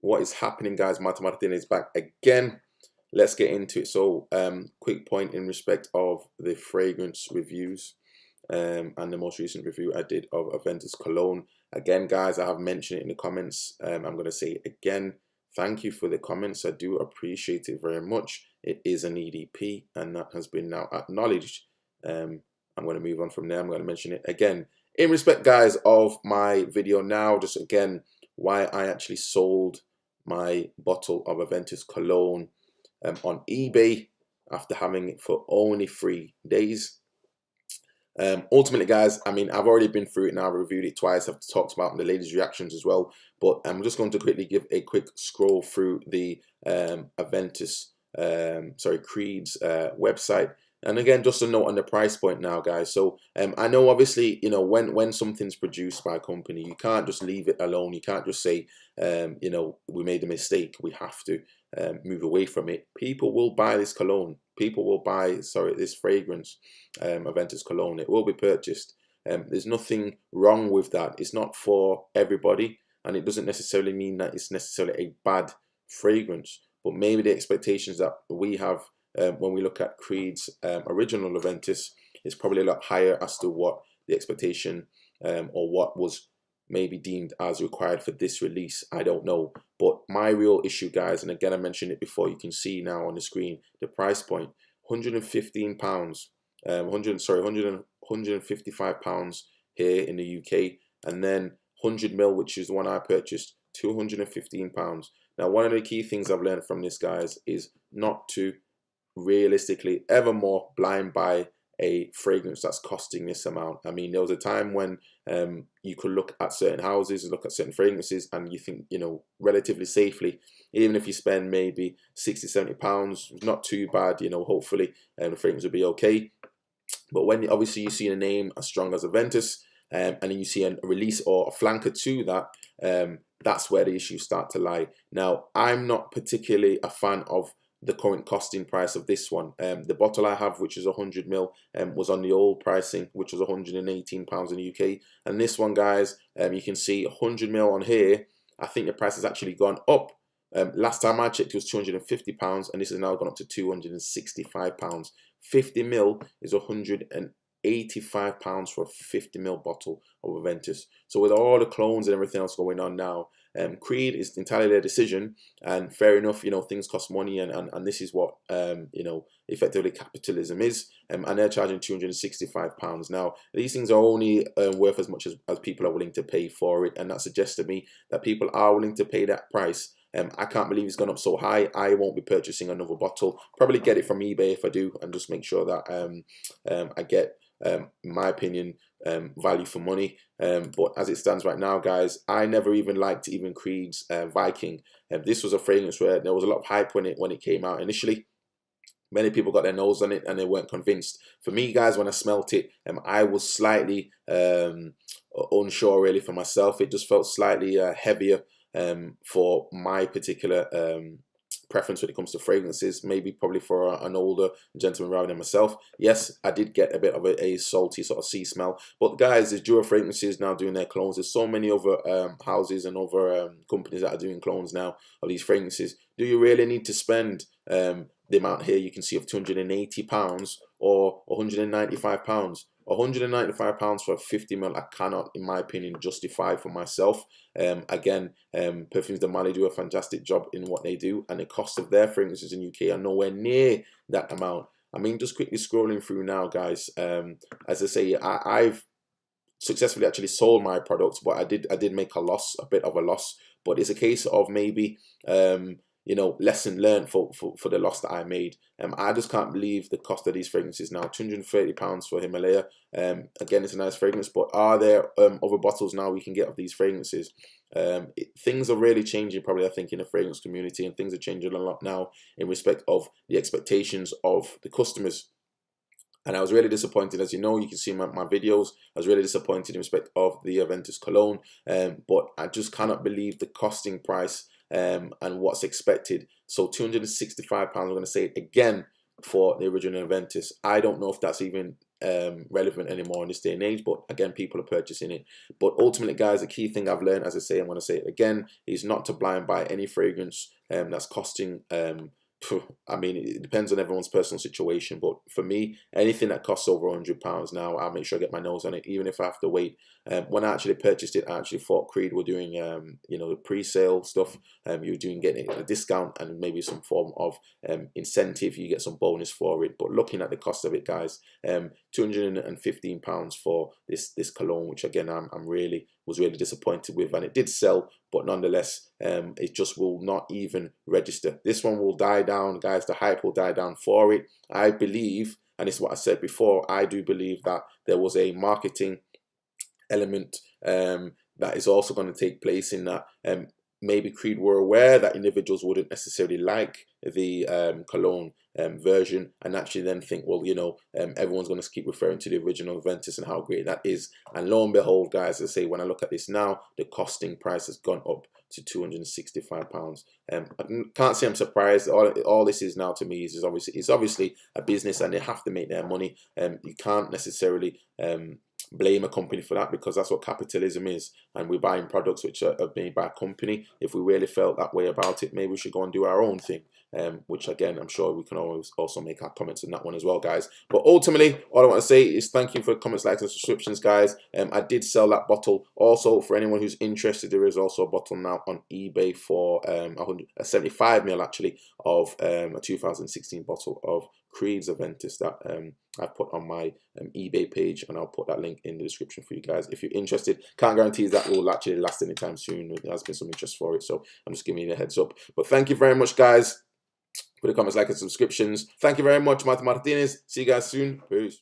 what is happening, guys? Martin is back again. Let's get into it. So quick point in respect of the fragrance reviews and the most recent review I did of Aventus Cologne. Again, guys, I have mentioned it in the comments. I'm going to say it again. Thank you for the comments. I do appreciate it very much. It is an EDP, and that has been now acknowledged. I'm going to move on from there. I'm going to mention it again. In respect, guys, of my video now, just again, why I actually sold my bottle of Aventus Cologne on eBay after having it for only 3 days. Ultimately, guys, I mean, I've already been through it now. I've reviewed it twice. I've talked about the ladies' reactions as well. But I'm just going to quickly give a quick scroll through the Creed's website. And again, just a note on the price point now, guys. So I know, obviously, you know, when something's produced by a company, you can't just leave it alone. You can't just say, you know, we made a mistake. We have to move away from it. People will buy this cologne. People will buy, this fragrance, Aventus Cologne. It will be purchased. There's nothing wrong with that. It's not for everybody, and it doesn't necessarily mean that it's necessarily a bad fragrance. But maybe the expectations that we have when we look at Creed's original Aventus is probably a lot higher as to what the expectation or what was maybe deemed as required for this release. I don't know. But my real issue, guys, and again I mentioned it before, you can see now on the screen the price point, £115, 155 pounds here in the UK, and then 100ml, which is the one I purchased, £215. Now, one of the key things I've learned from this, guys, is not to realistically evermore blind buy a fragrance that's costing this amount. I mean, there was a time when you could look at certain houses and look at certain fragrances, and you think, you know, relatively safely, even if you spend maybe £60–70, not too bad, you know, hopefully the fragrance will be okay. But when obviously you see a name as strong as Aventus, and then you see a release or a flanker to that, that's where the issues start to lie. Now, I'm not particularly a fan of the current costing price of this one. The bottle I have, which is 100ml, was on the old pricing, which was £118 in the UK. And this one, guys, you can see 100ml on here. I think the price has actually gone up. Last time I checked, it was £250, and this has now gone up to £265. 50ml is £185 for a 50ml bottle of Aventus. So with all the clones and everything else going on now, Creed is entirely their decision, and fair enough, you know, things cost money, and this is what you know, effectively capitalism is, and they're charging £265. Now, these things are only worth as much as people are willing to pay for it, and that suggests to me that people are willing to pay that price. I can't believe it's gone up so high. I won't be purchasing another bottle. Probably get it from eBay if I do, and just make sure that I get, in my opinion, value for money. But as it stands right now, guys, I never even liked even Creed's Viking. This was a fragrance where there was a lot of hype when it came out initially. Many people got their nose on it and they weren't convinced. For me, guys, when I smelt it, I was slightly unsure really for myself. It just felt slightly heavier for my particular preference when it comes to fragrances, maybe probably for an older gentleman rather than myself. Yes, I did get a bit of a salty sort of sea smell, but guys, there's Duo fragrances now doing their clones. There's so many other houses and other companies that are doing clones now of these fragrances. Do you really need to spend the amount here you can see of £280 or £195? £195 for a 50ml, I cannot, in my opinion, justify for myself. Again, Perfumes de Mali do a fantastic job in what they do, and the cost of their fragrances in UK are nowhere near that amount. I mean, just quickly scrolling through now, guys. As I say, I've successfully actually sold my products, but I did make a loss, a bit of a loss. But it's a case of maybe you know, lesson learned for the loss that I made. I just can't believe the cost of these fragrances now. £230 for Himalaya. Again, it's a nice fragrance, but are there other bottles now we can get of these fragrances? Things are really changing, probably, I think, in the fragrance community, and things are changing a lot now in respect of the expectations of the customers. And I was really disappointed, as you know, you can see my videos, I was really disappointed in respect of the Aventus Cologne, but I just cannot believe the costing price and what's expected. So £265, I'm going to say it again, for the original Aventus. I don't know if that's even relevant anymore in this day and age, but again, people are purchasing it. But ultimately, guys, the key thing I've learned, as I say, I'm going to say it again, is not to blind buy any fragrance that's costing I mean, it depends on everyone's personal situation, but for me, anything that costs over £100 now, I'll make sure I get my nose on it, even if I have to wait. When I actually purchased it, I actually thought Creed were doing, you know, the pre-sale stuff. You were doing getting a discount and maybe some form of incentive. You get some bonus for it. But looking at the cost of it, guys, £215 for this cologne, which again, was really disappointed with, and it did sell, but nonetheless, it just will not even register. This one will die down, guys. The hype will die down for it. I believe, and it's what I said before, I do believe that there was a marketing element that is also going to take place in that. Maybe Creed were aware that individuals wouldn't necessarily like the cologne version, and actually then think, well, you know, everyone's going to keep referring to the original Aventus and how great that is. And lo and behold, guys, as I say, when I look at this now, the costing price has gone up to £265. I can't say I'm surprised. All this is now to me is obviously a business, and they have to make their money. You can't necessarily blame a company for that, because that's what capitalism is, and we're buying products which are made by a company. If we really felt that way about it, maybe we should go and do our own thing, which again, I'm sure we can always also make our comments on that one as well, guys. But ultimately, all I want to say is thank you for comments, likes, and subscriptions, guys. I did sell that bottle. Also, for anyone who's interested, there is also a bottle now on eBay for 75ml actually of a 2016 bottle of Creed's Aventus that I've put on my eBay page, and I'll put that link in the description for you guys if you're interested. Can't guarantee that will actually last anytime soon. There has been some interest for it, so I'm just giving you the heads up. But thank you very much, guys, for the comments, likes, and subscriptions. Thank you very much, Martin Martinez. See you guys soon. Peace.